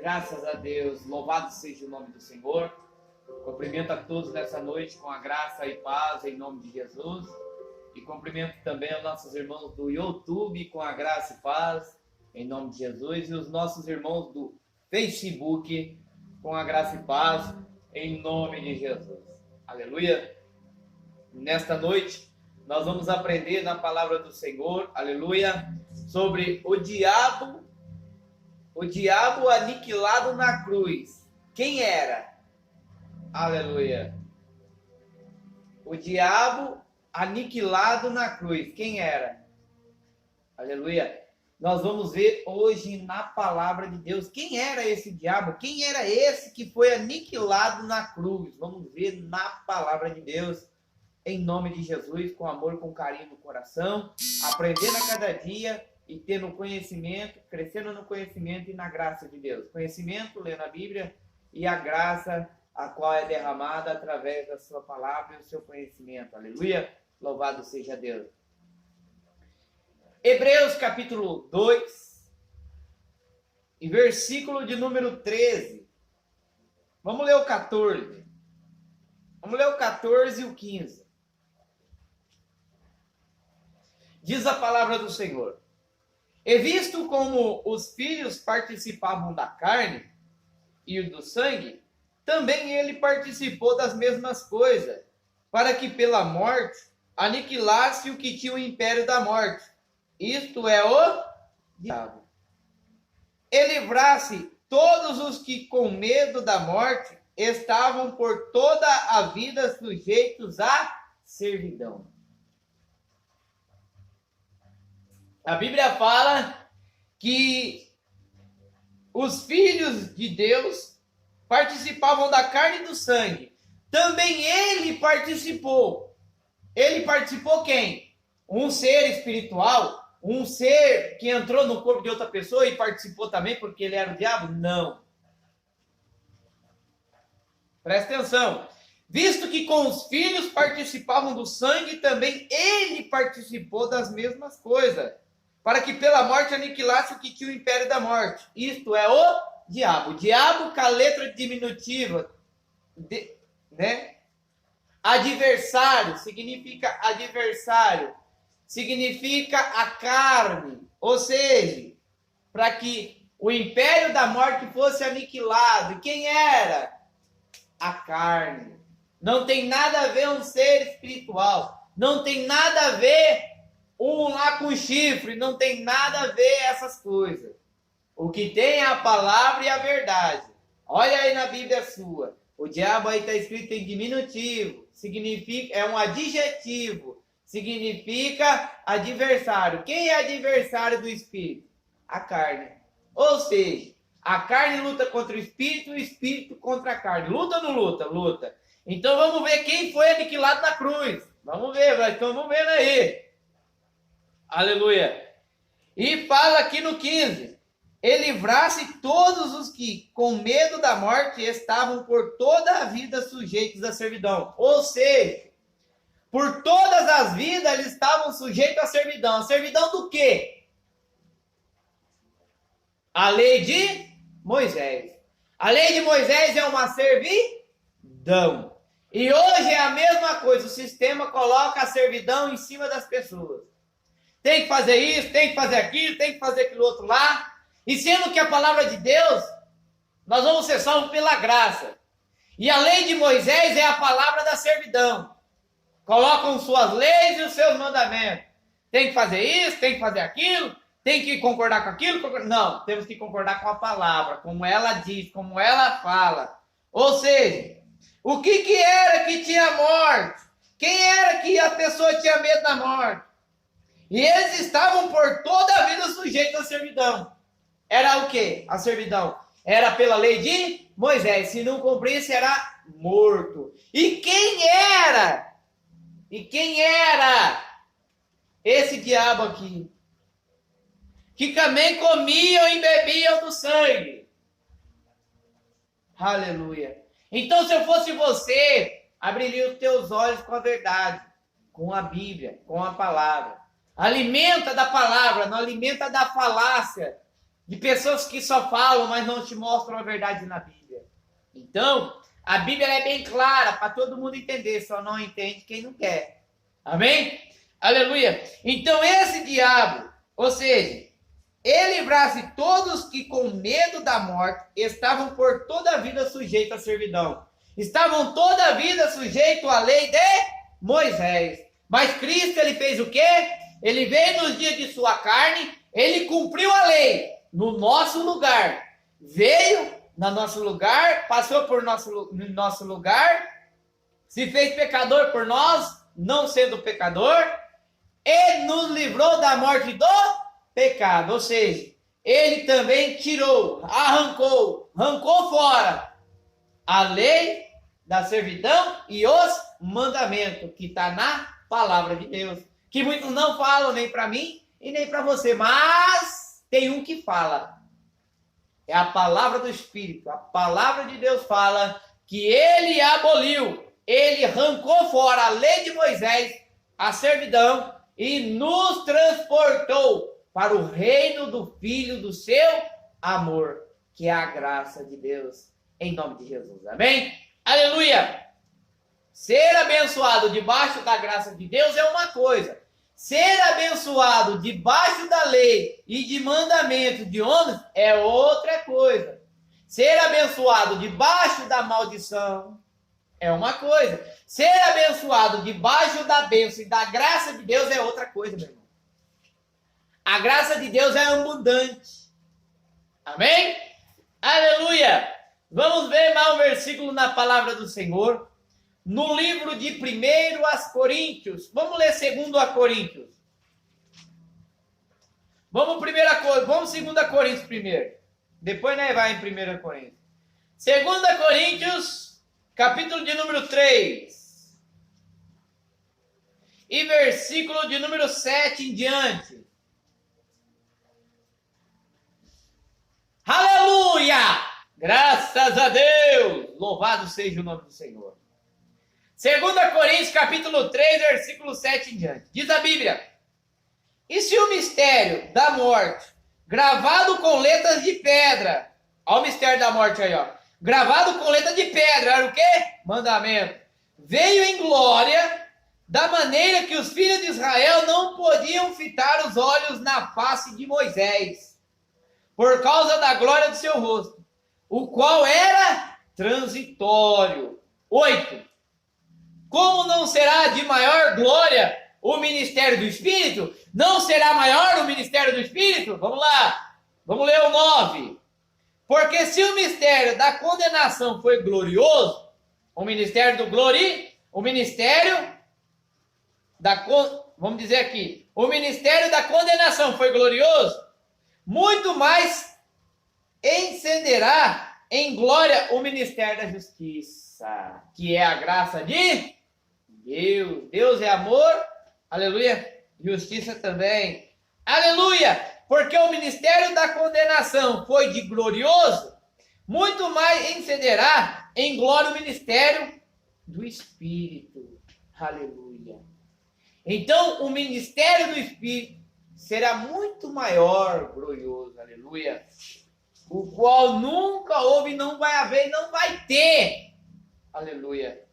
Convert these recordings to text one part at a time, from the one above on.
Graças a Deus, louvado seja o nome do Senhor. Cumprimento a todos nessa noite com a graça e paz em nome de Jesus. E cumprimento também os nossos irmãos do YouTube com a graça e paz em nome de Jesus. E os nossos irmãos do Facebook com a graça e paz em nome de Jesus. Aleluia. Nesta noite, nós vamos aprender na palavra do Senhor, aleluia, sobre o diabo aniquilado na cruz. Quem era? Aleluia. O diabo aniquilado na cruz. Quem era? Aleluia. Nós vamos ver hoje na palavra de Deus quem era esse diabo, quem era esse que foi aniquilado na cruz. Vamos ver na palavra de Deus, em nome de Jesus, com amor, com carinho no coração, aprendendo a cada dia e tendo conhecimento, crescendo no conhecimento e na graça de Deus. Conhecimento, lendo a Bíblia, e a graça, a qual é derramada através da sua palavra e o seu conhecimento. Aleluia! Louvado seja Deus. Hebreus capítulo 2, e versículo de número 13. Vamos ler o 14. Vamos ler o 14 e o 15. Diz a palavra do Senhor: E visto como os filhos participavam da carne e do sangue, também ele participou das mesmas coisas, para que pela morte aniquilasse o que tinha o império da morte, isto é, o diabo, e livrasse todos os que com medo da morte estavam por toda a vida sujeitos à servidão. A Bíblia fala que os filhos de Deus participavam da carne e do sangue. Também ele participou. Ele participou quem? Um ser espiritual? Um ser que entrou no corpo de outra pessoa e participou também porque ele era o diabo? Não. Presta atenção. Visto que com os filhos participavam do sangue, também ele participou das mesmas coisas, para que pela morte aniquilasse o que tinha o império da morte. Isto é, o diabo. O diabo com a letra diminutiva, né? Adversário, significa adversário. Significa a carne. Ou seja, para que o império da morte fosse aniquilado. E quem era? A carne. Não tem nada a ver um ser espiritual. Não tem nada a ver um lá com chifre, não tem nada a ver essas coisas. O que tem é a palavra e a verdade. Olha aí na Bíblia sua. O diabo aí está escrito em diminutivo. Significa, é um adjetivo. Significa adversário. Quem é adversário do espírito? A carne. Ou seja, a carne luta contra o espírito contra a carne. Luta ou não luta? Luta. Então vamos ver quem foi aniquilado na cruz. Vamos ver, estamos vendo aí. Aleluia. E fala aqui no 15: E livrasse todos os que, com medo da morte, estavam por toda a vida sujeitos à servidão. Ou seja, por todas as vidas eles estavam sujeitos à servidão. A servidão do quê? A lei de Moisés. A lei de Moisés é uma servidão. E hoje é a mesma coisa. O sistema coloca a servidão em cima das pessoas. Tem que fazer isso, tem que fazer aquilo, tem que fazer aquilo outro lá. E sendo que a palavra de Deus, nós vamos ser salvos pela graça. E a lei de Moisés é a palavra da servidão. Colocam suas leis e os seus mandamentos. Tem que fazer isso, tem que fazer aquilo, tem que concordar com aquilo. Não, temos que concordar com a palavra, como ela diz, como ela fala. Ou seja, o que era que tinha morte? Quem era que a pessoa tinha medo da morte? E eles estavam por toda a vida sujeitos à servidão. Era o quê? A servidão era pela lei de Moisés. Se não cumprisse, era morto. E quem era? Esse diabo aqui? Que também comiam e bebiam do sangue. Aleluia. Então, se eu fosse você, abriria os teus olhos com a verdade, com a Bíblia, com a palavra. Alimenta da palavra, não alimenta da falácia, de pessoas que só falam, mas não te mostram a verdade na Bíblia. Então, a Bíblia é bem clara para todo mundo entender, só não entende quem não quer. Amém? Aleluia. Então, esse diabo, ou seja, ele livrasse todos que com medo da morte estavam por toda a vida sujeitos à servidão. Estavam toda a vida sujeitos à lei de Moisés. Mas Cristo, ele fez o quê? Ele veio nos dias de sua carne, ele cumpriu a lei no nosso lugar. Veio no nosso lugar, passou por nosso lugar, se fez pecador por nós, não sendo pecador, e nos livrou da morte do pecado. Ou seja, ele também tirou, arrancou fora a lei da servidão e os mandamentos que está na palavra de Deus, que muitos não falam nem para mim e nem para você, mas tem um que fala. É a palavra do Espírito. A palavra de Deus fala que ele aboliu, ele arrancou fora a lei de Moisés, a servidão, e nos transportou para o reino do Filho do seu amor, que é a graça de Deus, em nome de Jesus. Amém? Aleluia! Ser abençoado debaixo da graça de Deus é uma coisa. Ser abençoado debaixo da lei e de mandamento de homens é outra coisa. Ser abençoado debaixo da maldição é uma coisa. Ser abençoado debaixo da bênção e da graça de Deus é outra coisa, meu irmão. A graça de Deus é abundante. Amém? Aleluia! Vamos ver mais um versículo na palavra do Senhor. No livro de 1 aos Coríntios. Vamos ler 2 Coríntios. Vamos 2 Coríntios primeiro. Depois nós vai em 1 Coríntios. 2 Coríntios, capítulo de número 3. E versículo de número 7 em diante. Aleluia! Graças a Deus! Louvado seja o nome do Senhor. 2 Coríntios, capítulo 3, versículo 7 em diante. Diz a Bíblia: e se o mistério da morte, gravado com letras de pedra, olha o mistério da morte aí, ó, gravado com letras de pedra, era o quê? Mandamento. Veio em glória, da maneira que os filhos de Israel não podiam fitar os olhos na face de Moisés, por causa da glória do seu rosto, o qual era transitório. 8. Como não será de maior glória o ministério do Espírito? Não será maior o ministério do Espírito? Vamos lá, vamos ler o 9. Porque se o mistério da condenação foi glorioso, o ministério do o ministério da, vamos dizer aqui, o ministério da condenação foi glorioso, muito mais encenderá em glória o ministério da justiça, que é a graça de Deus. Deus é amor, aleluia, justiça também, aleluia, porque o ministério da condenação foi de glorioso, muito mais encenderá em glória o ministério do Espírito, aleluia. Então, o ministério do Espírito será muito maior, glorioso, aleluia, o qual nunca houve, não vai haver e não vai ter, aleluia.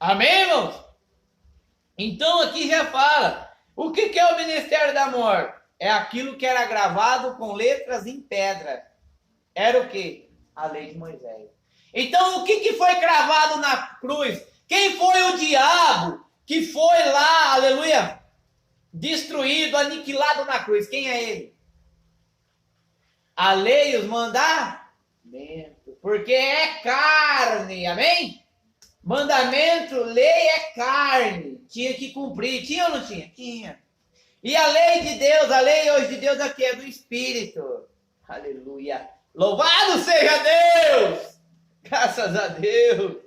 Amém, irmãos? Então aqui já fala, o que é o ministério da morte? É aquilo que era gravado com letras em pedra. Era o quê? A lei de Moisés. Então o que foi cravado na cruz? Quem foi o diabo que foi lá, aleluia, destruído, aniquilado na cruz? Quem é ele? A lei e os mandamentos. Porque é carne, amém? Mandamento, lei é carne, tinha que cumprir, tinha ou não tinha? Tinha. E a lei de Deus, a lei hoje de Deus aqui é do Espírito, aleluia, louvado seja Deus, graças a Deus,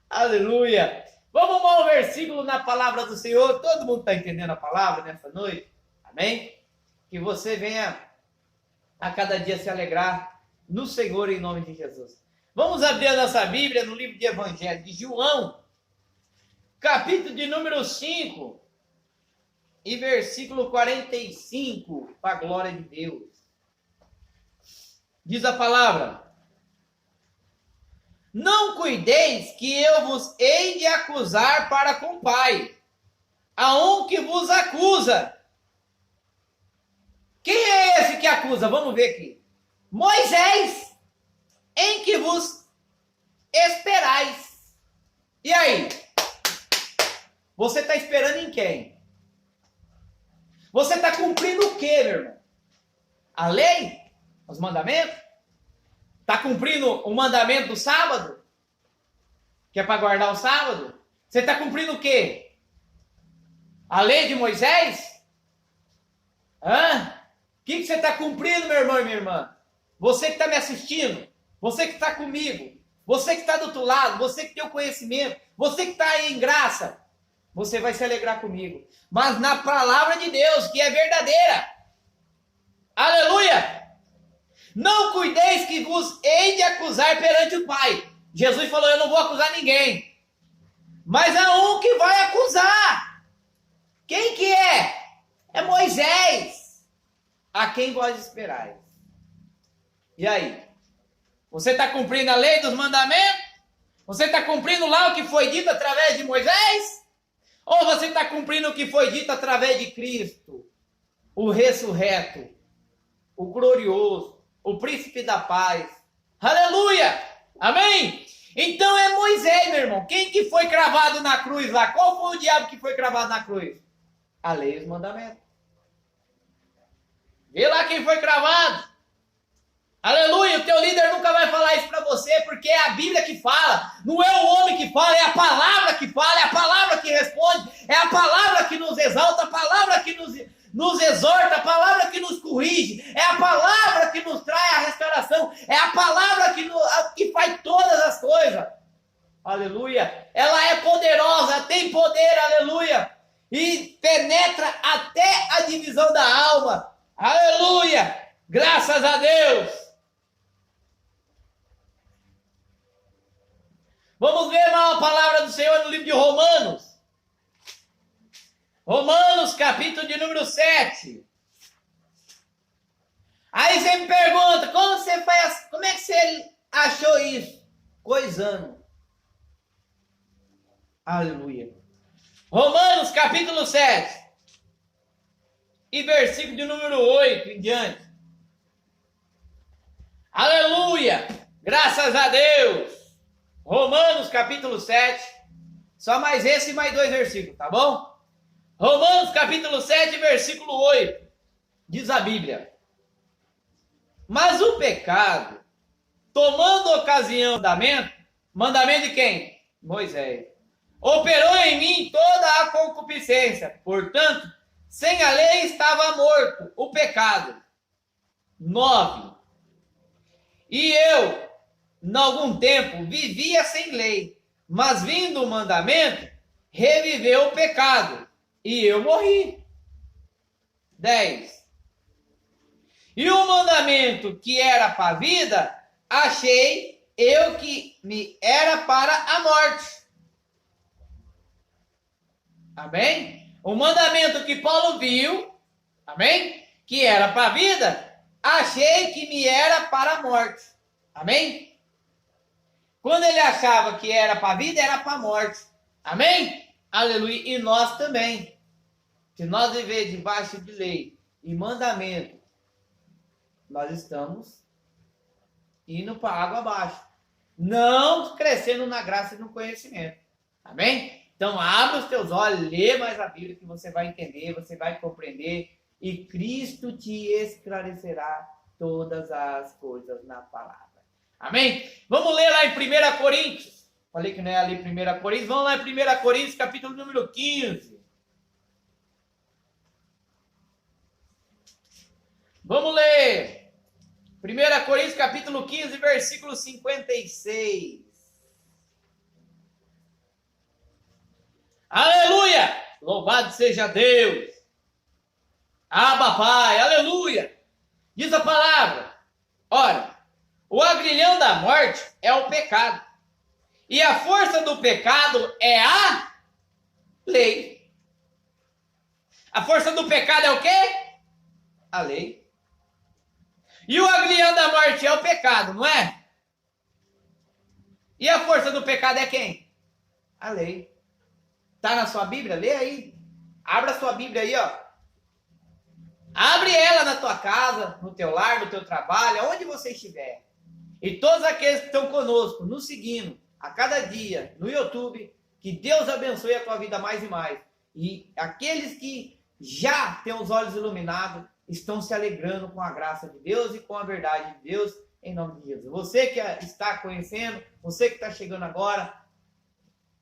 aleluia. Vamos ao versículo na palavra do Senhor, todo mundo está entendendo a palavra nessa noite? Amém? Que você venha a cada dia se alegrar no Senhor em nome de Jesus. Vamos abrir a nossa Bíblia no livro de Evangelho de João, capítulo de número 5 e versículo 45, para a glória de Deus. Diz a palavra: não cuideis que eu vos hei de acusar para com o Pai. A um que vos acusa. Quem é esse que acusa? Vamos ver aqui. Moisés, em que vos esperais. E aí? Você está esperando em quem? Você está cumprindo o quê, meu irmão? A lei? Os mandamentos? Está cumprindo o mandamento do sábado? Que é para guardar o sábado? Você está cumprindo o quê? A lei de Moisés? Hã? O que você está cumprindo, meu irmão e minha irmã? Você que está me assistindo, você que está comigo, você que está do outro lado, você que tem o conhecimento, você que está aí em graça, você vai se alegrar comigo. Mas na palavra de Deus, que é verdadeira. Aleluia! Não cuideis que vos hei de acusar perante o Pai. Jesus falou, eu não vou acusar ninguém. Mas há um que vai acusar. Quem que é? É Moisés. A quem vós esperais? E aí? Você está cumprindo a lei dos mandamentos? Você está cumprindo lá o que foi dito através de Moisés? Ou você está cumprindo o que foi dito através de Cristo? O ressurreto, o glorioso, o príncipe da paz. Aleluia! Amém? Então é Moisés, meu irmão. Quem que foi cravado na cruz lá? Qual foi o diabo que foi cravado na cruz? A lei e os mandamentos. Vê lá quem foi cravado. Aleluia, o teu líder nunca vai falar isso para você, porque é a Bíblia que fala, não é o homem que fala, é a palavra que fala, é a palavra que responde, é a palavra que nos exalta, a palavra que nos exorta, a palavra que nos corrige, é a palavra que nos traz a restauração, é a palavra que faz todas as coisas. Aleluia, ela é poderosa, tem poder, aleluia, e penetra até a divisão da alma. Aleluia! Graças a Deus! Vamos ver uma palavra do Senhor no livro de Romanos. Romanos, capítulo de número 7. Aí você me pergunta, como é que você achou isso? Coisando. Aleluia. Romanos, capítulo 7. E versículo de número 8 em diante. Aleluia! Graças a Deus! Romanos capítulo 7. Só mais esse e mais 2 versículos, tá bom? Romanos capítulo 7, versículo 8. Diz a Bíblia. Mas o pecado, tomando ocasião do mandamento de quem? Moisés. Operou em mim toda a concupiscência. Portanto, sem a lei estava morto o pecado. 9. E eu, em algum tempo, vivia sem lei, mas vindo o mandamento, reviveu o pecado, e eu morri. 10. E o mandamento que era para a vida, achei eu que me era para a morte. Amém? O mandamento que Paulo viu, amém? Que era para a vida, achei que me era para a morte. Amém? Quando ele achava que era para a vida, era para a morte. Amém? Aleluia. E nós também. Se nós viver debaixo de lei e mandamento, nós estamos indo para a água abaixo. Não crescendo na graça e no conhecimento. Amém? Então, abra os teus olhos, lê mais a Bíblia que você vai entender, você vai compreender e Cristo te esclarecerá todas as coisas na palavra. Amém? Vamos ler lá em 1 Coríntios. Falei que não é ali 1 Coríntios. Vamos lá em 1 Coríntios, capítulo número 15. Vamos ler. 1 Coríntios, capítulo 15, versículo 56. Aleluia! Louvado seja Deus! Abba, Pai! Aleluia! Diz a palavra. Ora, o agrilhão da morte é o pecado. E a força do pecado é a lei. A força do pecado é o quê? A lei. E o aguilhão da morte é o pecado, não é? E a força do pecado é quem? A lei. Tá na sua Bíblia? Lê aí. Abra a sua Bíblia aí, ó. Abre ela na tua casa, no teu lar, no teu trabalho, aonde você estiver. E todos aqueles que estão conosco, nos seguindo, a cada dia, no YouTube, que Deus abençoe a tua vida mais e mais. E aqueles que já têm os olhos iluminados, estão se alegrando com a graça de Deus e com a verdade de Deus, em nome de Jesus. Você que está conhecendo, você que está chegando agora,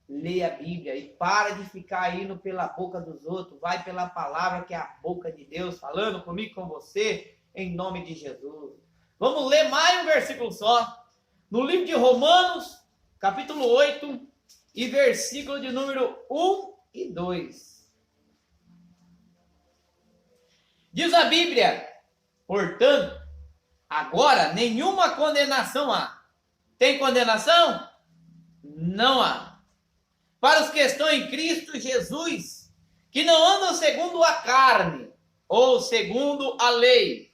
lê a Bíblia e para de ficar indo pela boca dos outros. Vai pela palavra que é a boca de Deus, falando comigo, com você, em nome de Jesus. Vamos ler mais um versículo só. No livro de Romanos, capítulo 8, e versículo de número 1 e 2. Diz a Bíblia, portanto, agora nenhuma condenação há. Tem condenação? Não há. Para os que estão em Cristo Jesus, que não andam segundo a carne, ou segundo a lei,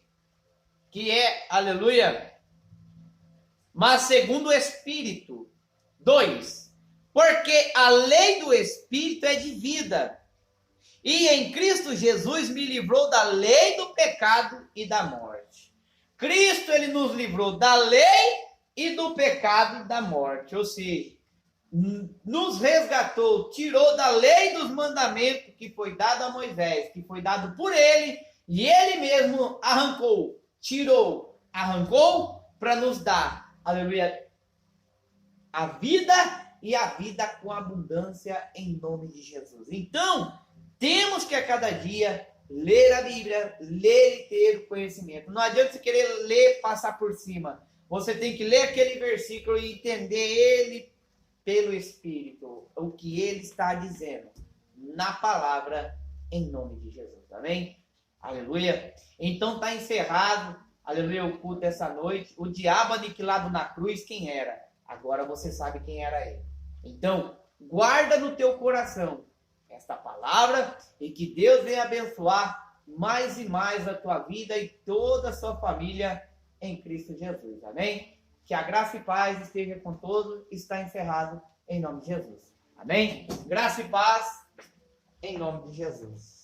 que é, aleluia, mas segundo o Espírito. 2. Porque a lei do Espírito é de vida, e em Cristo Jesus me livrou da lei do pecado e da morte. Cristo, ele nos livrou da lei e do pecado e da morte, ou seja, nos resgatou, tirou da lei dos mandamentos que foi dado a Moisés, que foi dado por ele, e ele mesmo arrancou, tirou, arrancou para nos dar, aleluia, a vida e a vida com abundância em nome de Jesus. Então, temos que a cada dia ler a Bíblia, ler e ter o conhecimento. Não adianta você querer ler, passar por cima. Você tem que ler aquele versículo e entender ele pelo Espírito, o que ele está dizendo na palavra, em nome de Jesus, amém? Aleluia. Então está encerrado, aleluia, o culto dessa noite. O diabo aniquilado na cruz, quem era? Agora você sabe quem era ele. Então, guarda no teu coração esta palavra e que Deus venha abençoar mais e mais a tua vida e toda a sua família em Cristo Jesus, amém? Que a graça e paz esteja com todos. Está encerrado em nome de Jesus. Amém? Graça e paz em nome de Jesus.